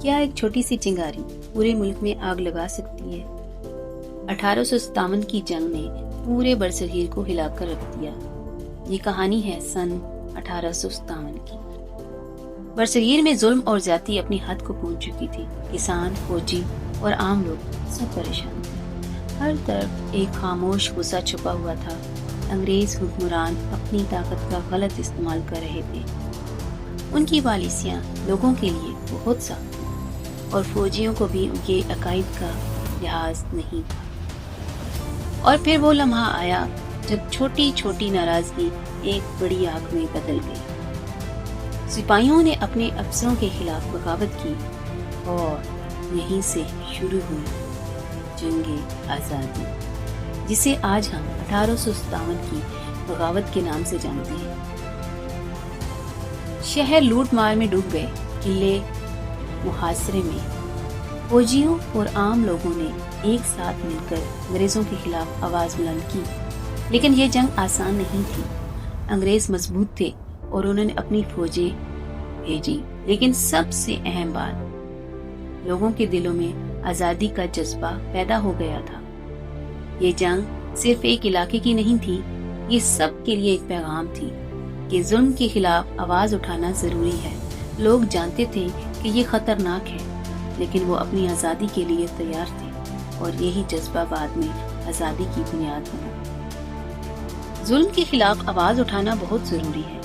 کیا ایک چھوٹی سی چنگاری پورے ملک میں آگ لگا سکتی ہے؟ 1857 کی جنگ نے پورے برصغیر کو ہلا کر رکھ دیا۔ یہ کہانی ہے سن 1857 کی۔ برصغیر میں ظلم اور زیادتی اپنی حد کو پہنچ چکی تھی۔ کسان، فوجی اور عام لوگ سب پریشان تھے۔ ہر طرف ایک خاموش غصہ چھپا ہوا تھا۔ انگریز حکمران اپنی طاقت کا غلط استعمال کر رہے تھے۔ ان کی پالیسیاں لوگوں کے لیے بہت سخت تھیں اور فوجیوں کو بھی ان کے عقائد کا لحاظ نہیں تھا۔ اور پھر وہ لمحہ آیا جب چھوٹی چھوٹی ناراضگی ایک بڑی آگ میں بدل گئی۔ سپاہیوں نے اپنے افسروں کے خلاف بغاوت کی اور یہیں سے شروع ہوئی جنگ آزادی، جسے آج ہم 1857 کی بغاوت کے نام سے جانتے ہیں۔ شہر لوٹ مار میں ڈوب گئے۔ قلعے محاصرے میں فوجیوں اور عام لوگوں نے ایک ساتھ مل کر انگریزوں کے خلاف آواز بلند کی، لیکن یہ جنگ آسان نہیں تھی۔ انگریز مضبوط تھے اور انہوں نے اپنی فوجیں بھیجی، لیکن سب سے اہم بات، لوگوں کے دلوں میں آزادی کا جذبہ پیدا ہو گیا تھا۔ یہ جنگ صرف ایک علاقے کی نہیں تھی، یہ سب کے لیے ایک پیغام تھی کہ ظلم کے خلاف آواز اٹھانا ضروری ہے۔ لوگ جانتے تھے کہ یہ خطرناک ہے، لیکن وہ اپنی آزادی کے لیے تیار تھے، اور یہی جذبہ بعد میں آزادی کی بنیاد بنا۔ ظلم کے خلاف آواز اٹھانا بہت ضروری ہے۔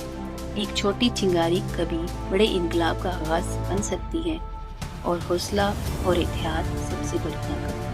ایک چھوٹی چنگاری کبھی بڑے انقلاب کا آغاز بن سکتی ہے، اور حوصلہ اور اتحاد سب سے بڑی طاقت ہے۔